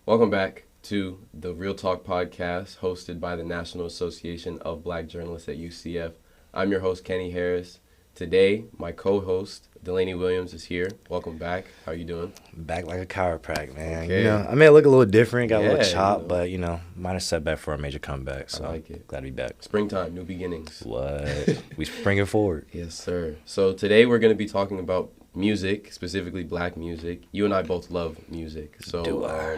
Welcome back to the Real Talk podcast hosted by the National Association of Black Journalists at UCF. I'm your host, Kenny Harris. Today, my co-host, Delaney Williams, is here. Welcome back. How are you doing? Back like a chiropractor, man. Okay. I may look a little different, got a little Yeah, chop, but minor setback for a major comeback. So I like it. Glad to be back. Springtime, new beginnings. What? We bring it forward. Yes, sir. So today we're going to be talking about music, specifically black music. You and I both love music. So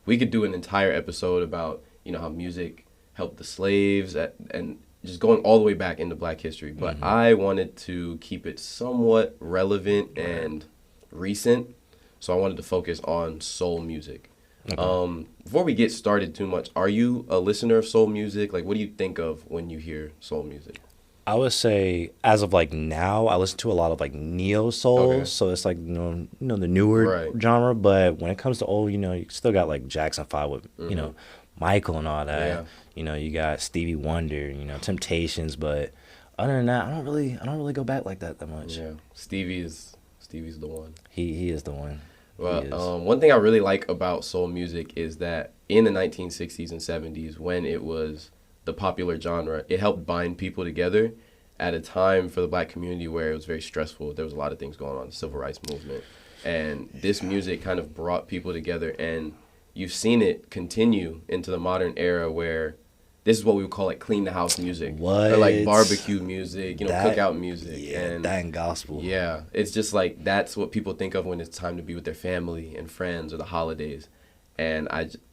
we could do an entire episode about, how music helped the slaves and just going all the way back into black history. But I wanted to keep it somewhat relevant and recent. So I wanted to focus on soul music. Okay. Before we get started too much, are you a listener of soul music? Like, what do you think of when you hear soul music? I would say, as of now, I listen to a lot of neo soul. Okay. So it's the newer genre. But when it comes to old, you still got Jackson 5 with Michael and all that. Yeah. You got Stevie Wonder, Temptations. But other than that, I don't really go back like that much. Yeah, Stevie's the one. He is the one. Well, one thing I really like about soul music is that in the 1960s and 70s, when it was the popular genre, it helped bind people together at a time for the black community where it was very stressful. There was a lot of things going on, the civil rights movement. And this music kind of brought people together, and you've seen it continue into the modern era where this is what we would call clean the house music. What? Or barbecue music, cookout music. Yeah, that and gospel. Yeah, it's just that's what people think of when it's time to be with their family and friends or the holidays. And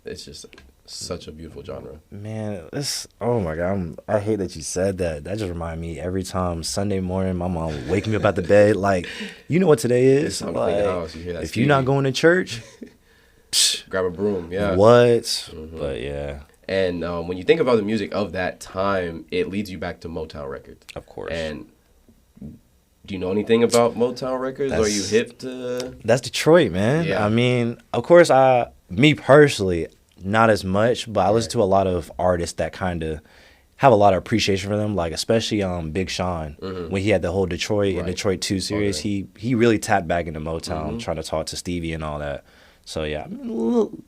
it's just such a beautiful genre. Man, oh my God, I hate that you said that. That just reminds me every time Sunday morning my mom would wake me up out the bed you know what today is? You hear that if you're not going to church, grab a broom, yeah. What? But yeah. And when you think about the music of that time, it leads you back to Motown records. Of course. And do you know anything about Motown records? Are you hip to? That's Detroit, man. Yeah. I mean, of course, me personally, not as much, but I listen to a lot of artists that kind of have a lot of appreciation for them, especially Big Sean. When he had the whole Detroit and Detroit 2 series, he really tapped back into Motown, trying to talk to Stevie and all that. So yeah,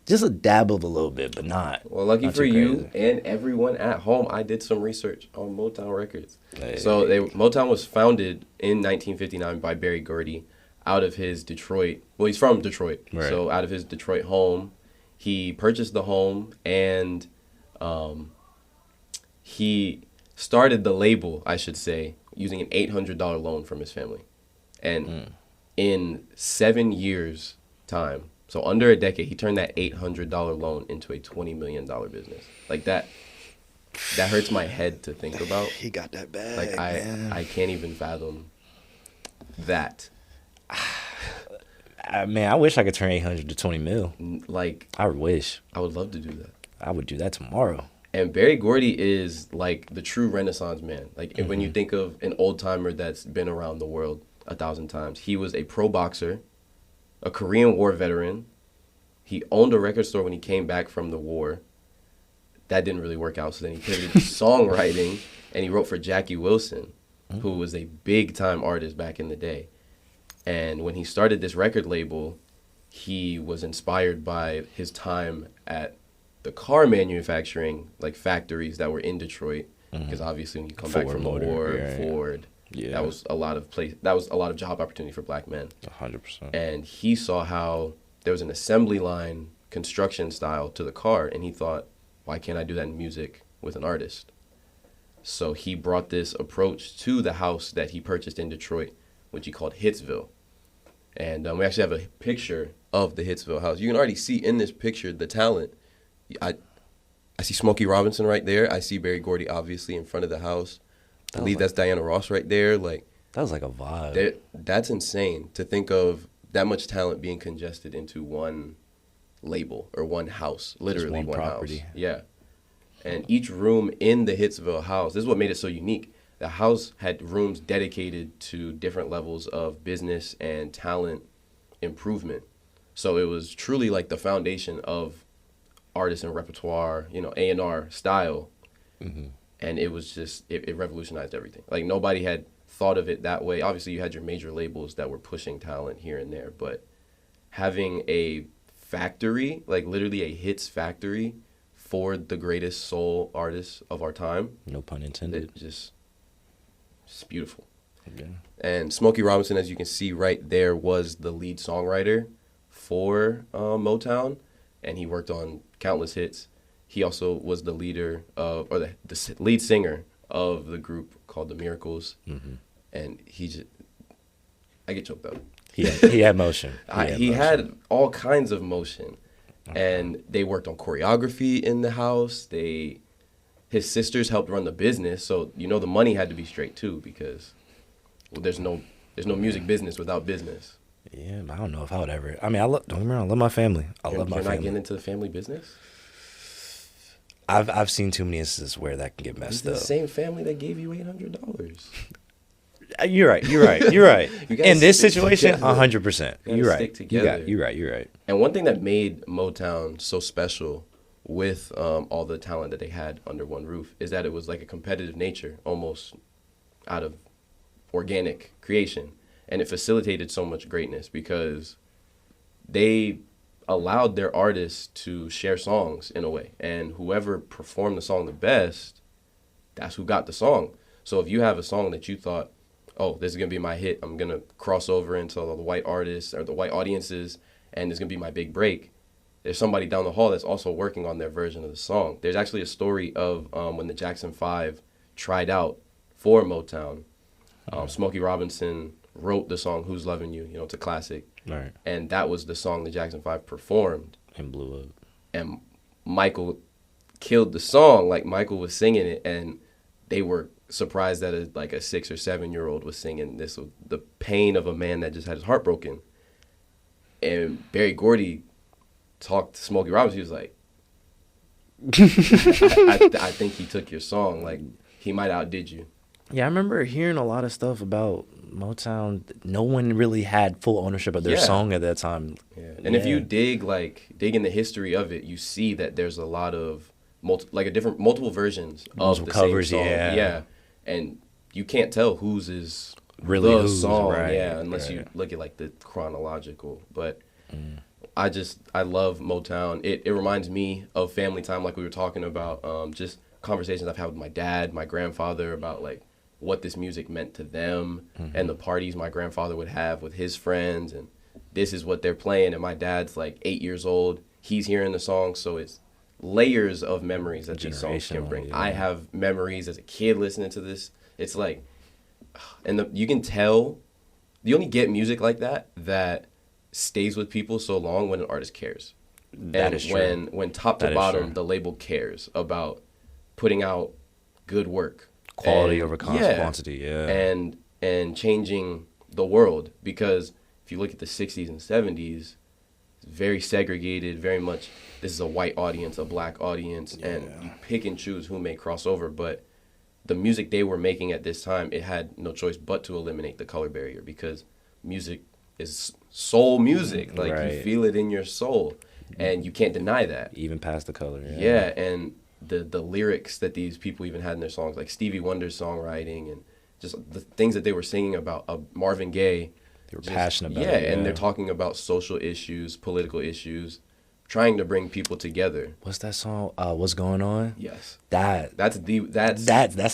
just a dab of a little bit, but not. Well, lucky not for you and everyone at home, I did some research on Motown records. Hey. So Motown was founded in 1959 by Berry Gordy out of his Detroit. Well, he's from Detroit, so out of his Detroit home. He purchased the home, and he started the label, I should say, using an $800 loan from his family. And in 7 years' time, so under a decade, he turned that $800 loan into a $20 million business. That hurts my head to think about. He got that bag, I can't even fathom that. Man, I wish I could turn 800 to 20 mil. I wish. I would love to do that. I would do that tomorrow. And Berry Gordy is the true Renaissance man. When you think of an old timer that's been around the world 1,000 times, he was a pro boxer, a Korean War veteran. He owned a record store when he came back from the war. That didn't really work out, so then he pivoted to songwriting, and he wrote for Jackie Wilson, who was a big-time artist back in the day. And when he started this record label, he was inspired by his time at the car manufacturing factories that were in Detroit, because obviously when you come back from the war, Ford, that was a lot of job opportunity for black men. 100%. And he saw how there was an assembly line construction style to the car, and he thought, why can't I do that in music with an artist? So he brought this approach to the house that he purchased in Detroit, which he called Hitsville. And we actually have a picture of the Hitsville house. You can already see in this picture the talent. I see Smokey Robinson right there. I see Berry Gordy obviously in front of the house. I believe that's Diana Ross right there. That was like a vibe. That's insane to think of that much talent being congested into one label or one house, literally one property. House. Yeah. And each room in the Hitsville house, this is what made it so unique. The house had rooms dedicated to different levels of business and talent improvement. So it was truly the foundation of artist and repertoire, A&R style. And it was just, it revolutionized everything. Nobody had thought of it that way. Obviously, you had your major labels that were pushing talent here and there, but having a factory, like literally a hits factory for the greatest soul artists of our time. No pun intended. It's beautiful. Okay. And Smokey Robinson, as you can see right there, was the lead songwriter for Motown, and he worked on countless hits. He also was the leader of, or the lead singer of the group called The Miracles, and I get choked up. He had motion. He had all kinds of motion, and they worked on choreography in the house. His sisters helped run the business, so the money had to be straight too, because there's no music business without business. Yeah, I don't know if I would ever. I mean, don't get me wrong, I love my family. I love my family. You're not getting into the family business? I've seen too many instances where that can get messed up. It's the same family that gave you $800. You're right. In this situation, 100%. You're right. Stick together. You're right. And one thing that made Motown so special with all the talent that they had under one roof is that it was like a competitive nature, almost out of organic creation. And it facilitated so much greatness because they allowed their artists to share songs in a way. And whoever performed the song the best, that's who got the song. So if you have a song that you thought, oh, this is going to be my hit, I'm going to cross over into the white artists or the white audiences, and it's going to be my big break, there's somebody down the hall that's also working on their version of the song. There's actually a story of when the Jackson 5 tried out for Motown. Smokey Robinson wrote the song Who's Loving You, it's a classic. Right. And that was the song the Jackson 5 performed. And blew up. And Michael killed the song. Like, Michael was singing it, and they were surprised that a 6 or 7-year-old was singing this, the pain of a man that just had his heart broken. And Berry Gordy talked to Smokey Robinson. He was like, I think he took your song. Like, he might have outdid you. Yeah, I remember hearing a lot of stuff about Motown. No one really had full ownership of their song at that time. Yeah. And if you dig in the history of it, you see that there's a lot of multiple versions of the covers, same song. Yeah. And you can't tell whose is really the whose, song, right, unless you look at like the chronological. But I love Motown. It reminds me of family time, like we were talking about. Just conversations I've had with my dad, my grandfather, about like what this music meant to them, and the parties my grandfather would have with his friends, and this is what they're playing. And my dad's like 8 years old. He's hearing the song, so it's layers of memories that these songs can bring. Yeah. I have memories as a kid listening to this. It's like, and you can tell, you only get music like that stays with people so long when an artist cares. That is true. When top to bottom, the label cares about putting out good work. Quality over quantity, yeah. And changing the world, because if you look at the 60s and 70s, it's very segregated, very much this is a white audience, a black audience, and you pick and choose who may cross over. But the music they were making at this time, it had no choice but to eliminate the color barrier, because music is soul music. Like, you feel it in your soul, and you can't deny that. Even past the color, Yeah, and the lyrics that these people even had in their songs, like Stevie Wonder's songwriting, and just the things that they were singing about, Marvin Gaye. They were passionate about it. And they're talking about social issues, political issues, trying to bring people together. What's that song? What's Going On? Yes. That's the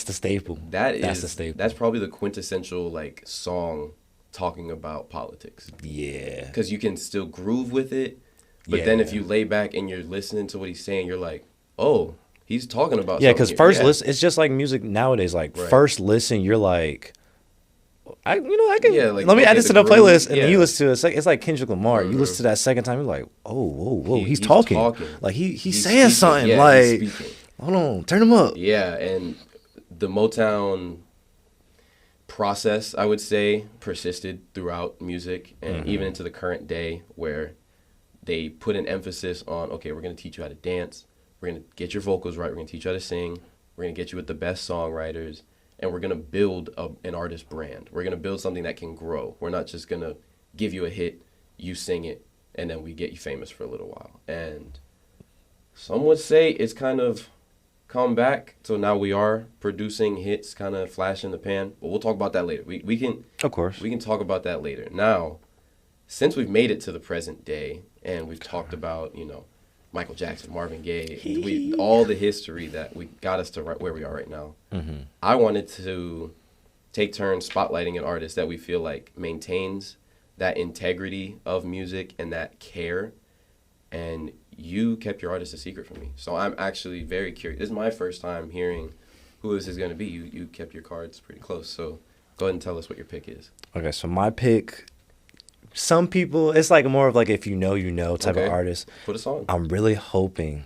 staple. That's the staple. That's probably the quintessential like song talking about politics. Yeah. Because you can still groove with it, but then if you lay back and you're listening to what he's saying, you're like, oh, he's talking about something. Because first listen, it's just like music nowadays. Like first listen, you're like, I can. Yeah, like, let me add this to the playlist, and then you listen to it. It's like Kendrick Lamar. You listen to that second time, you're like, oh, whoa, he's talking. Like he's saying something. Yeah, like, hold on, turn him up. Yeah, and the Motown process, I would say, persisted throughout music, and even into the current day, where they put an emphasis on, okay, we're going to teach you how to dance. We're going to get your vocals right. We're going to teach you how to sing. We're going to get you with the best songwriters. And we're going to build an artist brand. We're going to build something that can grow. We're not just going to give you a hit, you sing it, and then we get you famous for a little while. And some would say it's kind of come back. So now we are producing hits, kind of flash in the pan. But we'll talk about that later. We can, of course, we can talk about that later. Now, since we've made it to the present day and we've talked about, Michael Jackson, Marvin Gaye, all the history that we got us to where we are right now, I wanted to take turns spotlighting an artist that we feel like maintains that integrity of music and that care. And you kept your artist a secret from me. So I'm actually very curious. This is my first time hearing who this is going to be. You kept your cards pretty close. So go ahead and tell us what your pick is. Okay, so my pick, some people, it's like more of like if you know type of artist. Put a song. I'm really hoping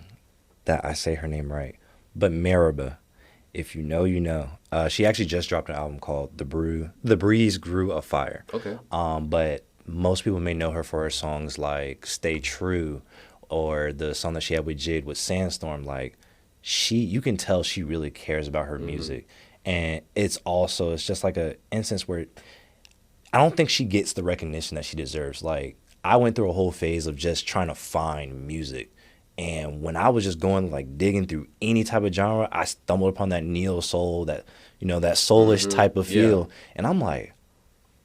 that I say her name right. But Meraba, if you know, you know. She actually just dropped an album called The Breeze Grew a Fire. Okay. But most people may know her for her songs like Stay True or the song that she had with Jid with Sandstorm. Like, you can tell she really cares about her music. And it's just like a instance where I don't think she gets the recognition that she deserves. Like, I went through a whole phase of just trying to find music. And when I was just going, like, digging through any type of genre, I stumbled upon that neo soul, that, that soulish type of feel. And I'm like,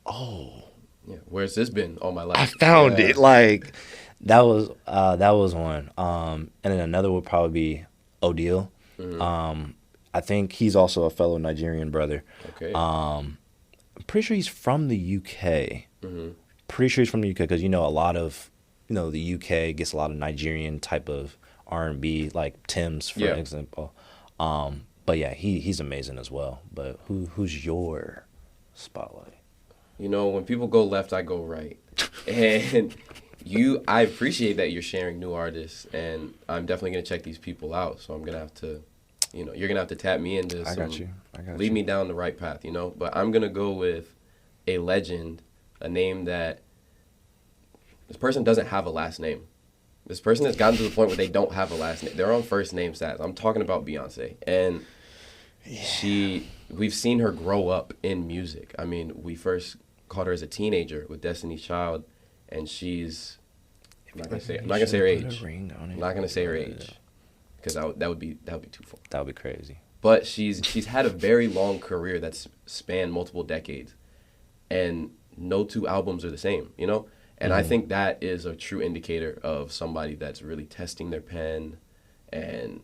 oh. Yeah, where's this been all my life? I found it. Like, that was one. And then another would probably be Odile. I think he's also a fellow Nigerian brother. Okay. I'm pretty sure he's from the UK. Pretty sure he's from the UK because, a lot of, the UK gets a lot of Nigerian type of R&B, like Tim's, for example. But yeah, he's amazing as well. But who's your spotlight? When people go left, I go right. And I appreciate that you're sharing new artists, and I'm definitely going to check these people out. So I'm going to have to, you're going to have to tap me into I got you. Lead me down the right path, But I'm going to go with a legend, a name that this person doesn't have a last name. This person has gotten to the point where they don't have a last name. They're on first name stats. I'm talking about Beyonce. And we've seen her grow up in music. I mean, we first caught her as a teenager with Destiny's Child, and she's I'm not gonna say her age. I'm not gonna say her age because that would be too far. That would be crazy. But she's had a very long career that's spanned multiple decades, and no two albums are the same, And I think that is a true indicator of somebody that's really testing their pen and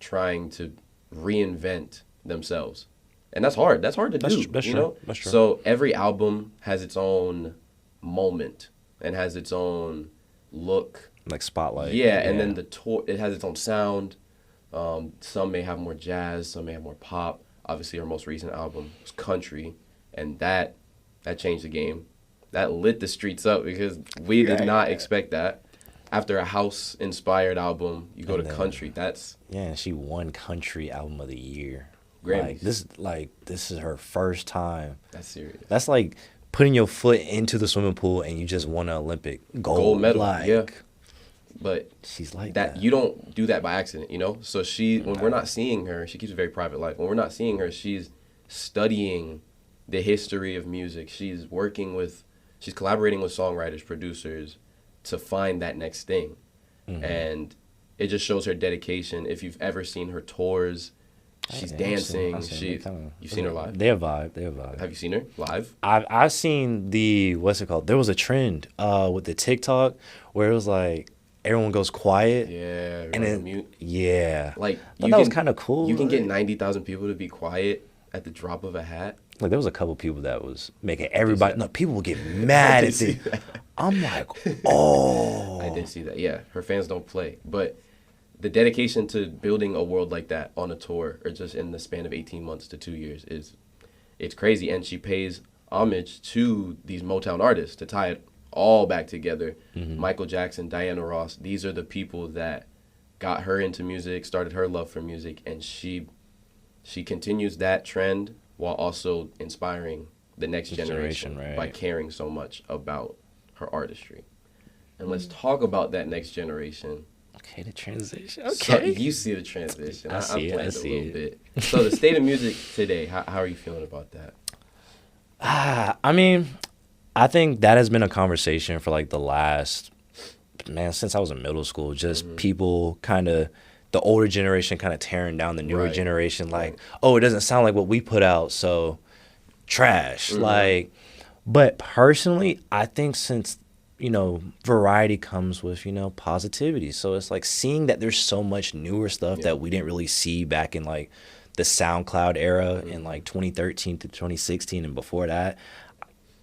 trying to reinvent themselves. And that's hard. That's hard to do. That's true. That's true. So every album has its own moment and has its own look. Like spotlight. Yeah, and then the tour, it has its own sound. Some may have more jazz, some may have more pop. Obviously, our most recent album was country, and that changed the game. That lit the streets up because we did not expect that. After a house-inspired album, you go to country. Yeah, she won Country Album of the Year. Grammys. This is her first time. That's serious. That's like putting your foot into the swimming pool and you just won an Olympic gold medal. Yeah. But she's like that. You don't do that by accident, So when we're not seeing her, she keeps a very private life. When we're not seeing her, she's studying the history of music. She's collaborating with songwriters, producers to find that next thing. And it just shows her dedication. If you've ever seen her tours, she's dancing. You've seen her live? They're vibe. Have you seen her live? I've seen what's it called? There was a trend with the TikTok where it was like everyone goes quiet. Yeah. And then mute. Yeah. Like that was kind of cool. You can get 90,000 people to be quiet at the drop of a hat. Like there was a couple people that was making everybody. No, people would get mad at it. I'm like, oh. I did see that. Yeah, her fans don't play, but the dedication to building a world like that on a tour or just in the span of 18 months to 2 years it's crazy. And she pays homage to these Motown artists to tie it all back together. Michael Jackson, Diana Ross, these are the people that got her into music, started her love for music, and she continues that trend while also inspiring the next generation by caring so much about her artistry. And let's talk about that next generation. Okay, the transition. So you see the transition. I see it. A little bit. So the state of music today, how are you feeling about that? I mean, I think that has been a conversation for like the last, since I was in middle school, just people kind of, the older generation kind of tearing down the newer generation, like, oh, it doesn't sound like what we put out, so trash. But personally, I think since variety comes with, positivity. So it's like seeing that there's so much newer stuff that we didn't really see back in like the SoundCloud era in like 2013 to 2016 and before that.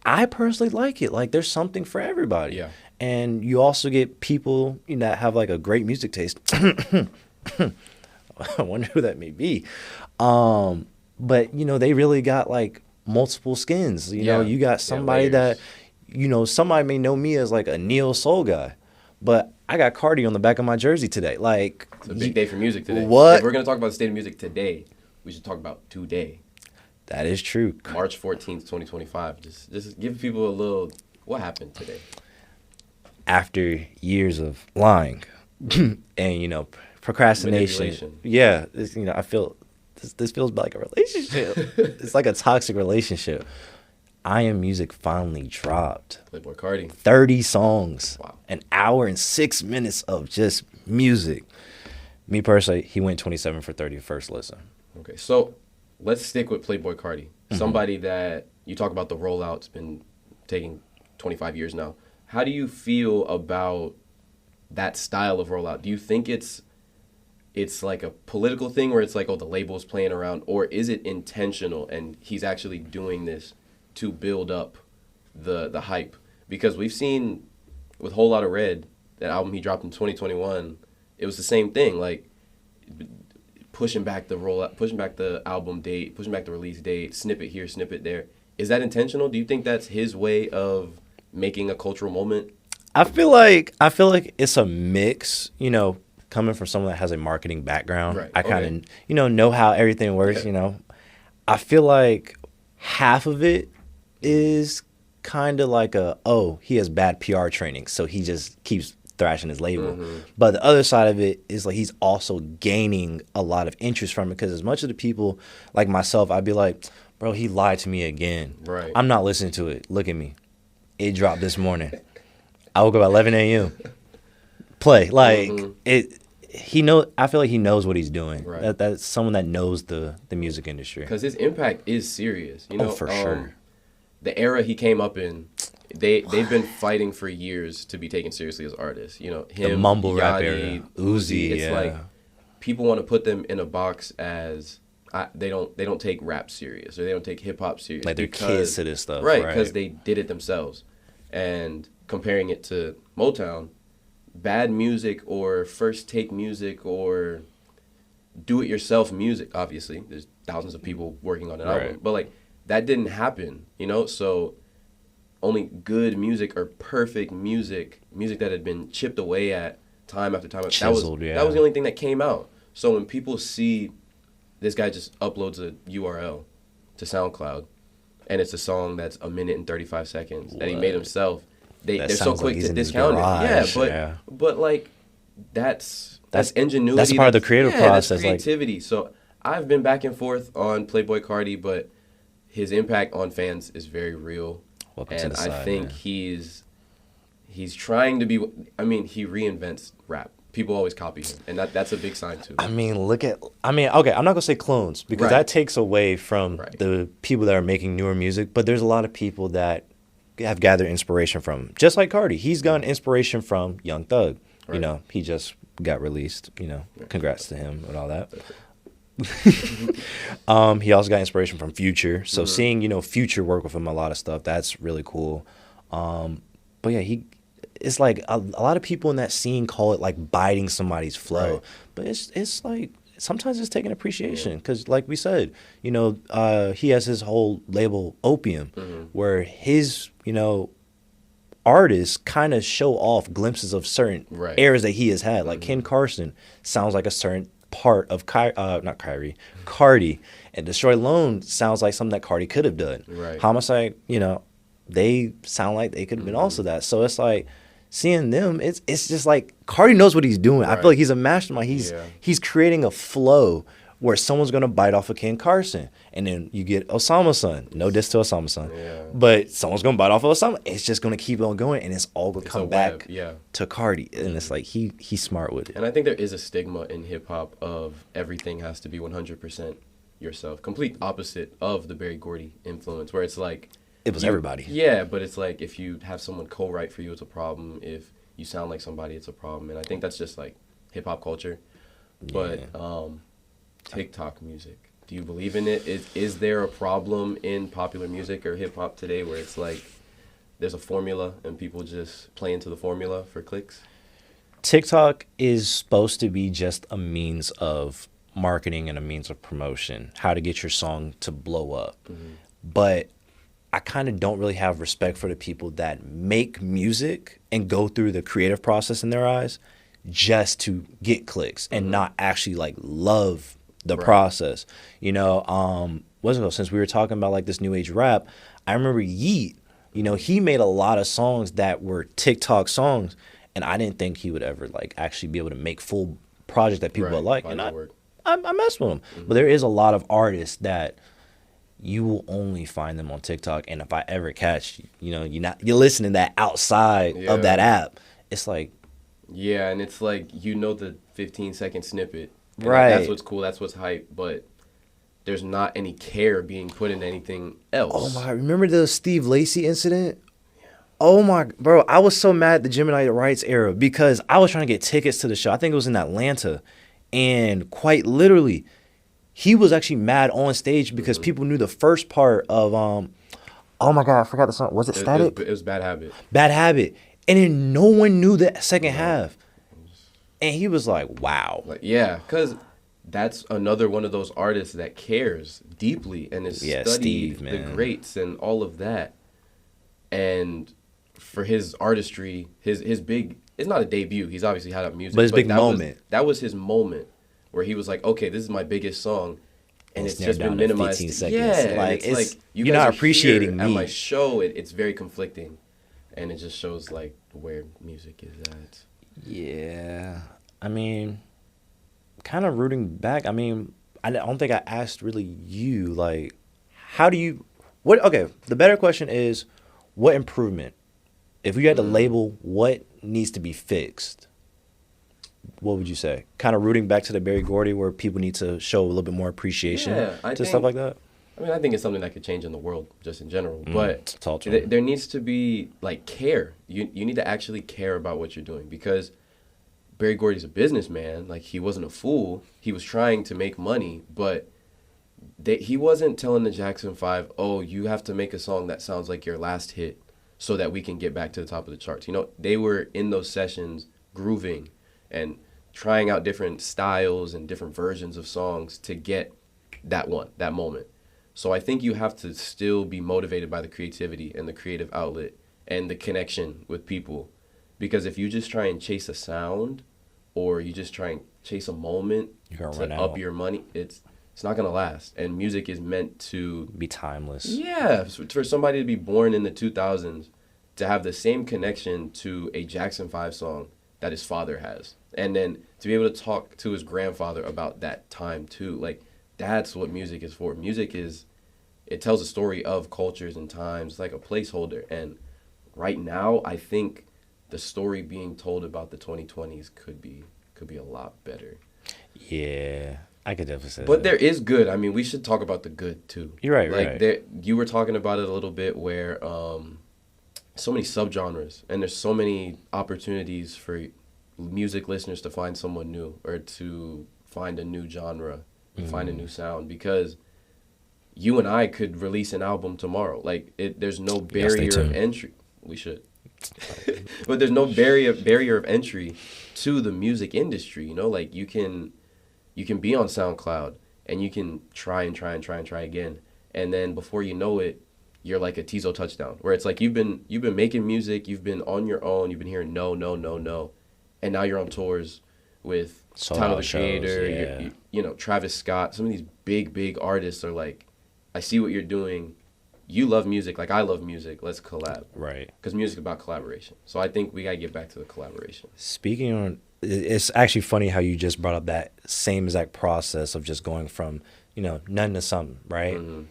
I personally like it. Like there's something for everybody. Yeah. And you also get people that have like a great music taste. I wonder who that may be. But they really got like multiple skins. You got somebody that somebody may know me as like a neo soul guy, but I got Cardi on the back of my jersey today. Like it's a big day for music today. What? If we're gonna talk about the state of music today, we should talk about today. That is true. March 14th, 2025. Just give people a little what happened today. After years of lying and procrastination. Yeah, I feel this feels like a relationship. It's like a toxic relationship. I Am Music finally dropped. Playboy Cardi. 30 songs. Wow. An hour and 6 minutes of just music. Me personally, he went 27 for 30 first listen. Okay, so let's stick with Playboy Cardi. Somebody that you talk about the rollout's been taking 25 years now. How do you feel about that style of rollout? Do you think it's like a political thing where it's like, oh, the label's playing around, or is it intentional and he's actually doing this to build up the hype? Because we've seen with Whole Lotta Red, that album he dropped in 2021, it was the same thing, like pushing back the rollout, pushing back the album date, pushing back the release date, snippet here, snippet there. Is that intentional? Do you think that's his way of making a cultural moment? I feel like it's a mix, coming from someone that has a marketing background. Right. I kind of know how everything works, I feel like half of it is kind of like he has bad PR training, so he just keeps thrashing his label. But the other side of it is like he's also gaining a lot of interest from it, because as much of the people like myself, I'd be like, bro, he lied to me again. Right. I'm not listening to it. Look at me. It dropped this morning. I woke up at 11 a.m. Play. Like I feel like he knows what he's doing. Right. That's someone that knows the music industry. Because his impact is serious. For sure. The era he came up in, they've been fighting for years to be taken seriously as artists. Him, the mumble rap Yachty, era, Uzi. It's like people want to put them in a box as they don't take rap serious, or they don't take hip hop serious. Like they're kids to this stuff, right? Because they did it themselves. And comparing it to Motown, bad music or first take music or do it yourself music. Obviously, there's thousands of people working on an album, but like that didn't happen. So only good music or perfect music that had been chipped away at time after time. Chiseled, that was the only thing that came out. So when people see this guy just uploads a URL to SoundCloud, and it's a song that's 1 minute and 35 seconds that he made himself, they're so quick to discount it. But like that's ingenuity. That's part of the creative process. That's creativity. So I've been back and forth on Playboy Cardi, but his impact on fans is very real. And I think he's trying to be. He reinvents rap. People always copy him, and that's a big sign too. Okay, I'm not gonna say clones, because that takes away from the people that are making newer music. But there's a lot of people that have gathered inspiration from him. Just like Cardi, he's gotten inspiration from Young Thug. Right. He just got released. Congrats to him and all that. He also got inspiration from Future. So seeing Future work with him a lot of stuff, that's really cool. But yeah, it's like a lot of people in that scene call it like biting somebody's flow, but it's like sometimes it's taking appreciation, because like we said, he has his whole label Opium, where his artists kind of show off glimpses of certain eras that he has had. Like Ken Carson sounds like a certain part of Cardi, and Destroy Lone sounds like something that Cardi could have done. Homicide, they sound like they could have been also that. So it's like seeing them, it's just like Cardi knows what he's doing. I feel like he's a mastermind. He's creating a flow where someone's gonna bite off of Ken Carson, and then you get Osama's son. No diss to Osama's son, but someone's gonna bite off of Osama. It's just gonna keep on going, and it's all gonna come back to Cardi. And it's like he's smart with it. And I think there is a stigma in hip hop of everything has to be 100% yourself, complete opposite of the Berry Gordy influence, where it's like it was everybody. Yeah, but it's like if you have someone co-write for you, it's a problem. If you sound like somebody, it's a problem. And I think that's just like hip hop culture. But TikTok music, do you believe in it? Is there a problem in popular music or hip hop today where it's like there's a formula and people just play into the formula for clicks? TikTok is supposed to be just a means of marketing and a means of promotion, how to get your song to blow up. But I kind of don't really have respect for the people that make music and go through the creative process in their eyes just to get clicks and not actually like love the process. You know, what's it called? Since we were talking about like this new age rap, I remember Yeet, you know, he made a lot of songs that were TikTok songs, and I didn't think he would ever like actually be able to make full projects that people would like. And I mess with him. But there is a lot of artists that you will only find them on TikTok. And if I ever catch, you know, you're listening to that outside of that app, it's like. Yeah, and it's like, you know, the 15-second snippet. Right. That's what's cool. That's what's hype. But there's not any care being put in anything else. Oh, my. Remember the Steve Lacy incident? Yeah. Oh, my. Bro, I was so mad at the Gemini Rights era because I was trying to get tickets to the show. I think it was in Atlanta. And quite literally, he was actually mad on stage because people knew the first part of, oh, my God, I forgot the song. Was it Static? It was Bad Habit. Bad Habit. And then no one knew the second half. And he was like, wow. Like, yeah, because that's another one of those artists that cares deeply and has studied Steve, the greats and all of that. And for his artistry, his big, it's not a debut. He's obviously had up music. But his big moment. That was his moment where he was like, okay, this is my biggest song. And it's just been minimized. 15 seconds. Yeah, like, it's like, you're not appreciating me. At my show, it's very conflicting. And it just shows like where music is at. Yeah. I mean, kind of rooting back. I mean, I don't think I asked really you, like, how do you, okay, the better question is, what improvement? If you had to label what needs to be fixed, what would you say? Kind of rooting back to the Berry Gordy where people need to show a little bit more appreciation to stuff like that? I mean, I think it's something that could change in the world just in general. But there needs to be, like, care. You need to actually care about what you're doing because Berry Gordy's a businessman. Like, he wasn't a fool. He was trying to make money, but he wasn't telling the Jackson 5, oh, you have to make a song that sounds like your last hit so that we can get back to the top of the charts. You know, they were in those sessions grooving and trying out different styles and different versions of songs to get that moment. So I think you have to still be motivated by the creativity and the creative outlet and the connection with people. Because if you just try and chase a sound or you just try and chase a moment to up your money, it's not going to last. And music is meant to be timeless. Yeah. For somebody to be born in the 2000s, to have the same connection to a Jackson 5 song that his father has. And then to be able to talk to his grandfather about that time too. Like, that's what music is for. Music it tells a story of cultures and times, like a placeholder. And right now, I think the story being told about the 2020s could be a lot better. Yeah, I could definitely say that. But there is good. I mean, we should talk about the good too. You're right, right. You were talking about it a little bit where so many subgenres and there's so many opportunities for music listeners to find someone new or to find a new genre, find a new sound, because you and I could release an album tomorrow. Like, there's no barrier of entry. We should. But there's no barrier of entry to the music industry, you know? Like, you can be on SoundCloud and you can try again. And then before you know it, you're like a Tizo touchdown, where it's like you've been making music, you've been on your own, you've been hearing no, and now you're on tours with Tyler, the Creator, you know, Travis Scott. Some of these big artists are like, I see what you're doing. You love music like I love music. Let's collab. Right. Because music is about collaboration. So I think we got to get back to the collaboration. Speaking on, it's actually funny how you just brought up that same exact process of just going from, you know, none to something, right? Mm-hmm.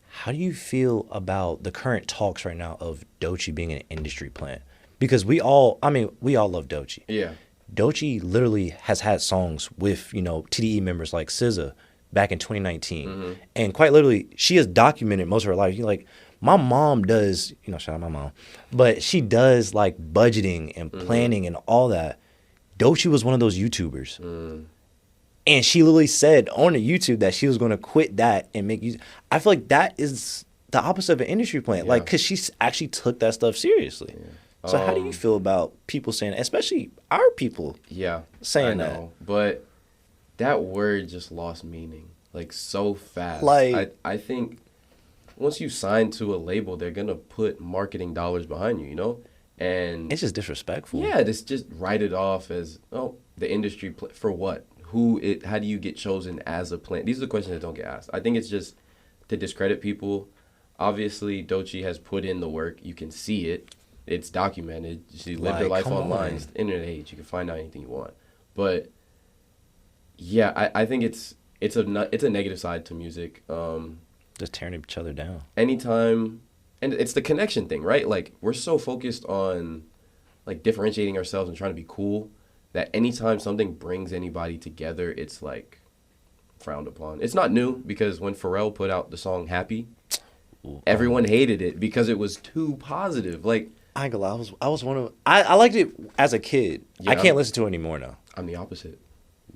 How do you feel about the current talks right now of Doechii being an industry plant? Because we all love Doechii. Yeah. Doechii literally has had songs with, you know, TDE members like SZA back in 2019. Mm-hmm. And quite literally, she has documented most of her life. Like, My mom does, shout out my mom, but she does like budgeting and planning and all that. Doechii was one of those YouTubers. And she literally said on the YouTube that she was going to quit that and make music. I feel like that is the opposite of an industry plan. Like, because she actually took that stuff seriously. Yeah. So how do you feel about people saying that, especially our people saying that? But that word just lost meaning, like, so fast. Like, I think once you sign to a label, they're going to put marketing dollars behind you, you know? And it's just disrespectful. Yeah, just write it off as, the industry, for what? How do you get chosen as a plant? These are the questions that don't get asked. I think it's just to discredit people. Obviously, Doechii has put in the work. You can see it. It's documented. She lived her life online. It's the internet age. You can find out anything you want. But yeah, I think it's a negative side to music. Just tearing each other down. Anytime, and it's the connection thing, right? Like, we're so focused on like differentiating ourselves and trying to be cool that anytime something brings anybody together, it's like frowned upon. It's not new, because when Pharrell put out the song Happy, everyone hated it because it was too positive. Like, I ain't gonna lie, I was one of, I liked it as a kid. Yeah, I can't listen to it anymore now. I'm the opposite.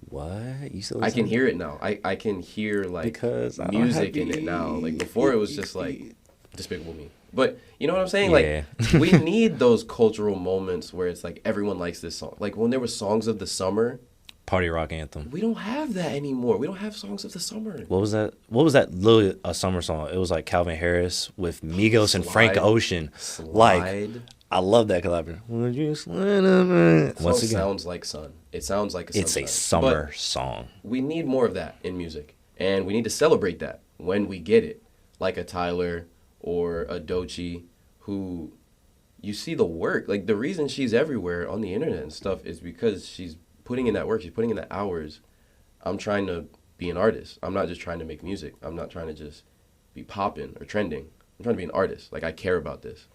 What? You still I can hear it now. I can hear like because music in it now. Like, before it was just like Despicable Me. But you know what I'm saying? Yeah. Like, we need those cultural moments where it's like everyone likes this song. Like, when there were songs of the summer. Party rock anthem. We don't have that anymore. We don't have songs of the summer. What was that? What was that little summer song? It was like Calvin Harris with Migos and Frank Ocean. Like, I love that collaboration. Would you slide up? Once again, sounds like sun. It sounds like a It's a summer song. We need more of that in music, and we need to celebrate that when we get it, like a Tyler or a Doechii, who you see the work. Like, the reason she's everywhere on the internet and stuff is because she's putting in that work. She's putting in the hours. I'm trying to be an artist. I'm not just trying to make music. I'm not trying to just be popping or trending. I'm trying to be an artist. Like, I care about this.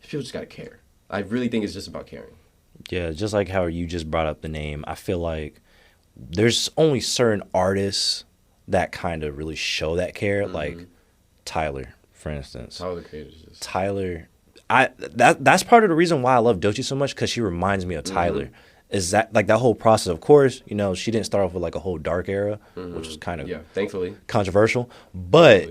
People just gotta care. I really think it's just about caring. Yeah, just like how you just brought up the name. I feel like there's only certain artists that kind of really show that care. Like Tyler, for instance. Tyler, the Creator. Tyler, that's part of the reason why I love Doechii so much, because she reminds me of Tyler. Is that like that whole process? Of course, she didn't start off with like a whole dark era, which was kind of thankfully controversial. But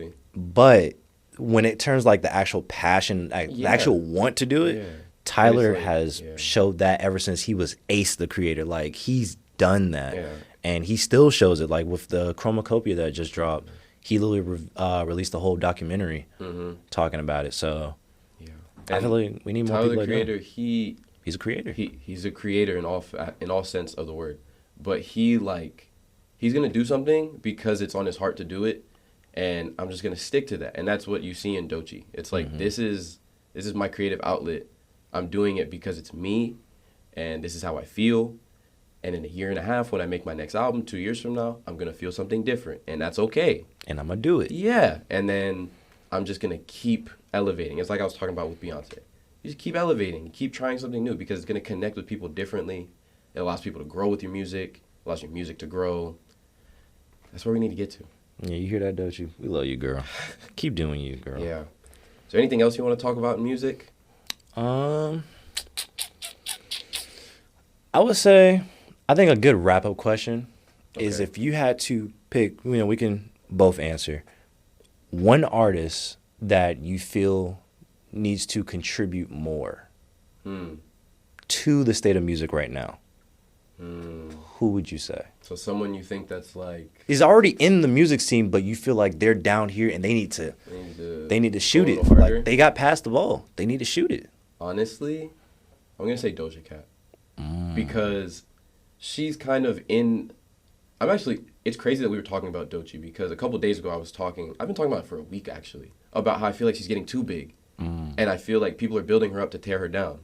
when it turns like the actual passion, the actual want to do it, Tyler has showed that ever since he was Ace the Creator. Like, he's done that, and he still shows it. Like with the Chromacopia that just dropped, he literally released a whole documentary talking about it. So I feel like we need more Tyler people. The Creator, he's a creator. He's a creator in all sense of the word, but he's gonna do something because it's on his heart to do it. And I'm just going to stick to that. And that's what you see in Doechii. It's like, this is my creative outlet. I'm doing it because it's me, and this is how I feel. And in a year and a half, when I make my next album, 2 years from now, I'm going to feel something different. And that's okay. And I'm going to do it. Yeah. And then I'm just going to keep elevating. It's like I was talking about with Beyonce. You just keep elevating. Keep trying something new, because it's going to connect with people differently. It allows people to grow with your music. It allows your music to grow. That's where we need to get to. Yeah, you hear that, don't you? We love you, girl. Keep doing you, girl. Yeah. Is there anything else you want to talk about in music? I would say, I think a good wrap-up question is, if you had to pick, we can both answer, one artist that you feel needs to contribute more to the state of music right now. Who would you say? So someone you think that's like... He's already in the music scene, but you feel like they're down here and they need to shoot it. Like, they got past the ball. They need to shoot it. Honestly, I'm going to say Doja Cat. Because she's kind of in... It's crazy that we were talking about Doechii, because a couple days ago I've been talking about it for a week, actually, about how I feel like she's getting too big. And I feel like people are building her up to tear her down.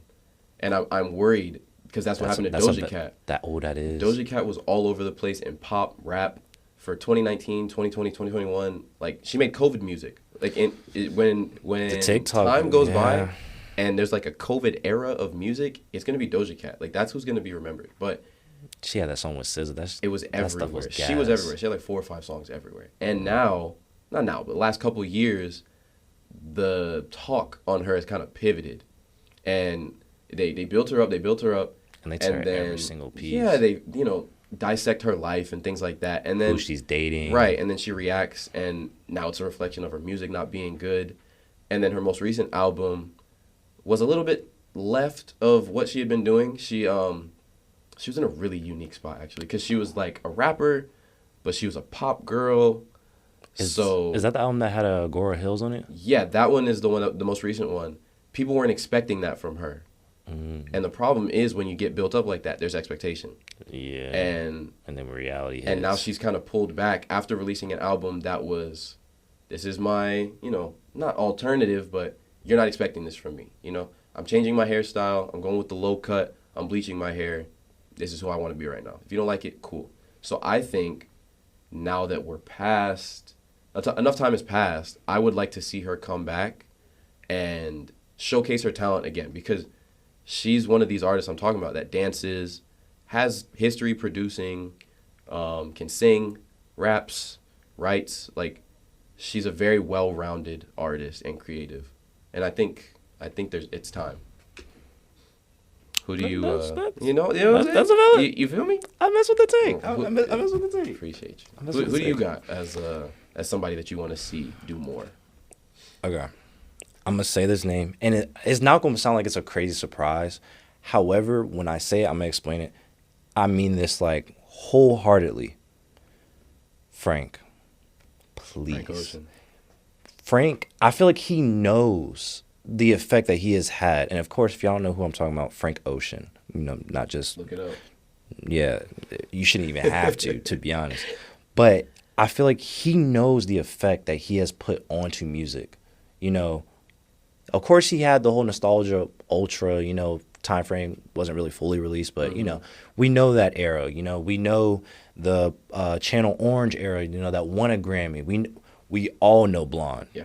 And I'm worried... Because that's what happened to Doja Cat. That is. Doja Cat was all over the place in pop, rap for 2019, 2020, 2021. Like, she made COVID music. Like, when the TikTok, time goes by and there's like a COVID era of music, it's going to be Doja Cat. Like, that's who's going to be remembered. But she had that song with SZA. It was everywhere. She was everywhere. She had like 4 or 5 songs everywhere. And now, not now, but the last couple of years, the talk on her has kind of pivoted, and they built her up, and they tell her every single piece. Yeah, they dissect her life and things like that, and then who she's dating, right, and then she reacts, and now it's a reflection of her music not being good, and then her most recent album was a little bit left of what she had been doing. She was in a really unique spot actually, because she was like a rapper, but she was a pop girl. Is that the album that had Agora Hills on it? Yeah, that one is the most recent one. People weren't expecting that from her. And the problem is when you get built up like that, there's expectation. Yeah. And then reality hits. And now she's kind of pulled back after releasing an album that was, this is my, not alternative, but you're not expecting this from me. I'm changing my hairstyle. I'm going with the low cut. I'm bleaching my hair. This is who I want to be right now. If you don't like it, cool. So I think now that we're past, enough time has passed, I would like to see her come back and showcase her talent again, because she's one of these artists I'm talking about that dances, has history producing, can sing, raps, writes. Like, she's a very well-rounded artist and creative. And I think it's time. Who do you, that's a valid. You feel me? I mess with the take. I mess with the take. Appreciate you. Who do you got as somebody that you want to see do more? Okay. I'm going to say this name, and it's not going to sound like it's a crazy surprise. However, when I say it, I'm going to explain it. I mean this, like, wholeheartedly. Frank, please. Frank Ocean. Frank, I feel like he knows the effect that he has had. And, of course, if y'all don't know who I'm talking about, Frank Ocean. Not just... Look it up. Yeah, you shouldn't even have to be honest. But I feel like he knows the effect that he has put onto music. Of course, he had the whole nostalgia ultra, time frame wasn't really fully released, but we know that era. We know the Channel Orange era. That won a Grammy. We all know Blonde. Yeah,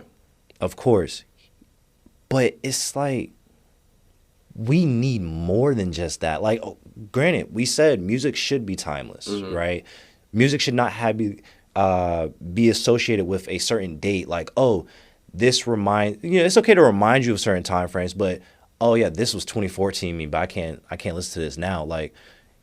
of course. But it's like we need more than just that. Like, granted, we said music should be timeless, right? Music should not be associated with a certain date. Like, this it's okay to remind you of certain time frames, but this was 2014 me, but I can't listen to this now. Like,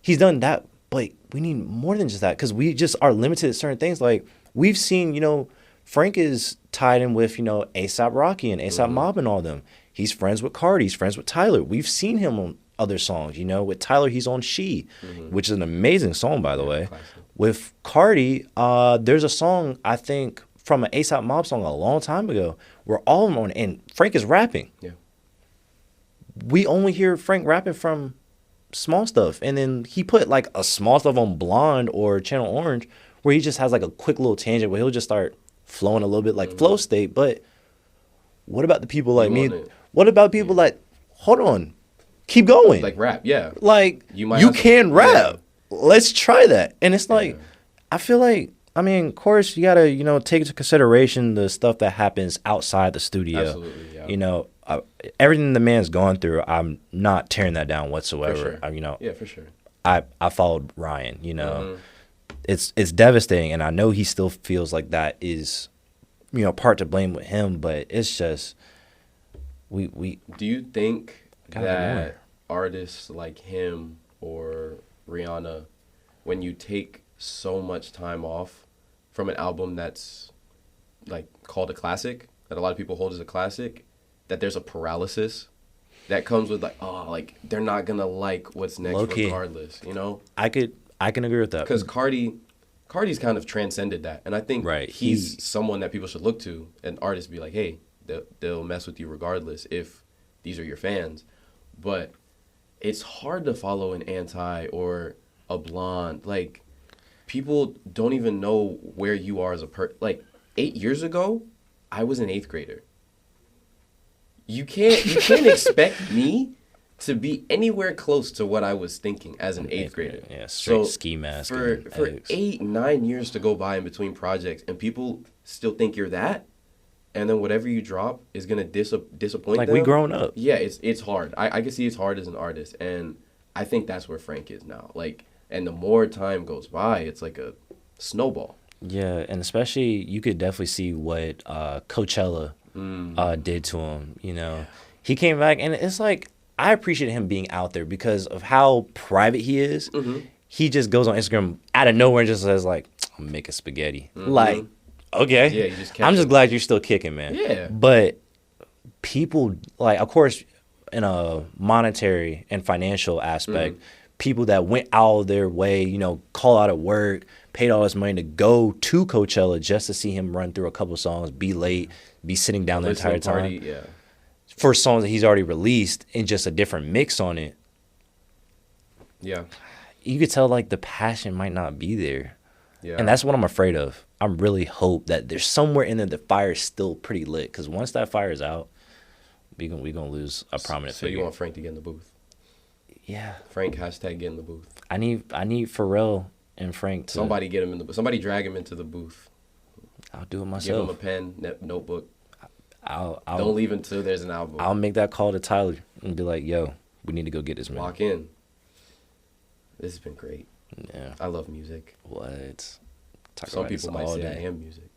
he's done that, but we need more than just that, because we just are limited to certain things. Like, we've seen, Frank is tied in with, A$AP Rocky and A$AP Mob and all them. He's friends with Cardi, he's friends with Tyler. We've seen him on other songs, with Tyler, he's on She, which is an amazing song, by the way. Classic. With Cardi, there's a song, I think, from an A$AP Mob song a long time ago where all of them on, and Frank is rapping. Yeah. We only hear Frank rapping from Small Stuff, and then he put like a Small Stuff on Blonde or Channel Orange where he just has like a quick little tangent where he'll just start flowing a little bit like Flow State. But what about the people like me? What about people like, hold on, keep going. Like rap, yeah. Like, you can rap. Yeah. Let's try that. And it's like, I feel like, of course, you got to, take into consideration the stuff that happens outside the studio. Absolutely, yeah. Everything the man's gone through, I'm not tearing that down whatsoever. For sure. Yeah, for sure. I followed Ryan, It's devastating, and I know he still feels like that is, part to blame with him, but it's just, we Do you think that artists like him or Rihanna, when you take so much time off from an album that's like called a classic, that a lot of people hold as a classic, that there's a paralysis that comes with like they're not gonna like what's next regardless, I can agree with that, because Cardi's kind of transcended that, and I think he's someone that people should look to, and artists be like, hey, they'll mess with you regardless if these are your fans. But it's hard to follow an Anti or a Blonde. Like, people don't even know where you are as a like 8 years ago, I was an 8th grader. You can't expect me to be anywhere close to what I was thinking as an 8th grader. Yeah, straight ski mask. For 8-9 years to go by in between projects, and people still think you're that, and then whatever you drop is gonna disappoint like them. We grown up. Yeah, it's hard. I can see it's hard as an artist, and I think that's where Frank is now. Like, and the more time goes by, it's like a snowball. Yeah, and especially you could definitely see what Coachella did to him. You know, he came back, and it's like I appreciate him being out there because of how private he is. He just goes on Instagram out of nowhere and just says like, "I'm making spaghetti." Like, okay, Yeah, you just I'm just glad you're still kicking, man. Yeah. But people, like, of course, in a monetary and financial aspect, people that went out of their way, you know, call out of work, paid all this money to go to Coachella just to see him run through a couple songs, be late, be sitting down the entire time for songs that he's already released and just a different mix on it. Yeah. You could tell, like, the passion might not be there. Yeah. And that's what I'm afraid of. I really hope that there's somewhere in there the fire is still pretty lit. Because once that fire is out, we gonna lose a prominent figure. So you want Frank to get in the booth? Yeah. Frank, hashtag get in the booth. I need Pharrell and Frank to... Somebody get him in the booth. Somebody drag him into the booth. I'll do it myself. Give him a pen, notebook. I'll Don't leave until there's an album. I'll make that call to Tyler and be like, yo, we need to go get this man. Lock in. This has been great. Yeah. I love music. What? Talk Some about this people might all say day. I am music.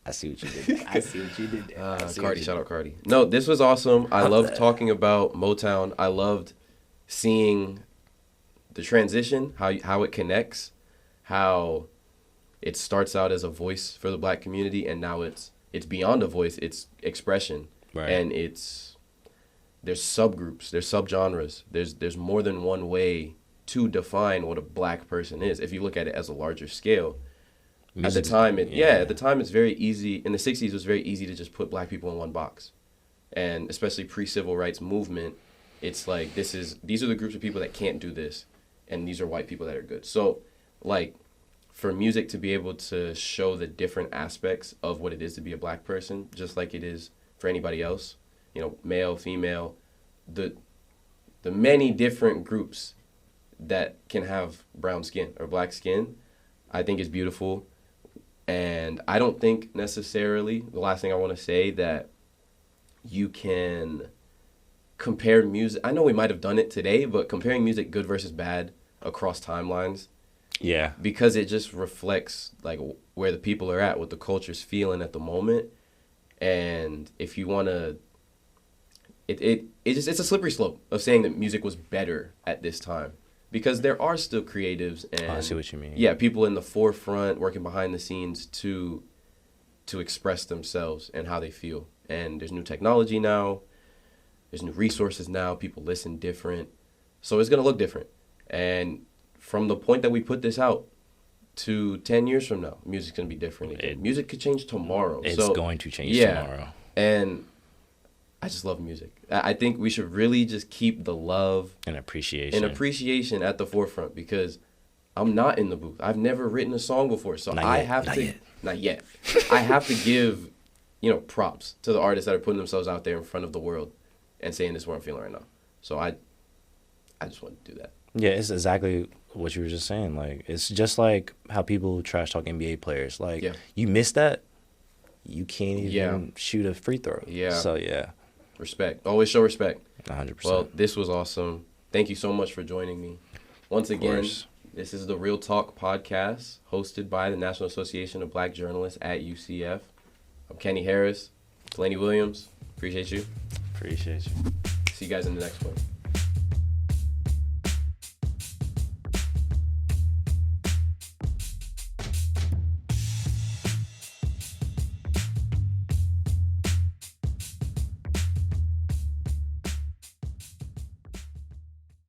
I see what you did. I see what you did there. Cardi, shout out Cardi. No, this was awesome. I loved talking about Motown. I loved seeing the transition, how it connects, how it starts out as a voice for the black community, and now it's beyond a voice, it's expression. Right. And there's subgroups, there's subgenres, there's more than one way to define what a black person is if you look at it as a larger scale. Music, at the time it's very easy. In the 60s it was very easy to just put black people in one box. And especially pre-civil rights movement, it's like these are the groups of people that can't do this, and these are white people that are good. So like for music to be able to show the different aspects of what it is to be a black person, just like it is for anybody else, you know, male, female, the many different groups that can have brown skin or black skin, I think is beautiful. And I don't think necessarily, the last thing I want to say, that you can compare music. I know we might have done it today, but comparing music good versus bad across timelines. Yeah. Because it just reflects like where the people are at, what the culture's feeling at the moment. And if you want to, it's a slippery slope of saying that music was better at this time. Because there are still creatives and I see what you mean. Yeah, people in the forefront working behind the scenes to express themselves and how they feel. And there's new technology now. There's new resources now. People listen different. So it's going to look different. And from the point that we put this out to 10 years from now, music's going to be different again. Music could change tomorrow. It's going to change tomorrow. And I just love music. I think we should really just keep the love and appreciation at the forefront, because I'm not in the booth. I've never written a song before, so not yet. I have to give, props to the artists that are putting themselves out there in front of the world and saying this is what I'm feeling right now. So I just want to do that. Yeah, it's exactly what you were just saying. Like, it's just like how people trash talk NBA players. Like, you miss that, you can't even shoot a free throw. Yeah. So yeah. Respect. Always show respect. 100%. Well, this was awesome. Thank you so much for joining me. Once again, this is the Real Talk podcast hosted by the National Association of Black Journalists at UCF. I'm Kenny Harris. Delaney Williams. Appreciate you. Appreciate you. See you guys in the next one.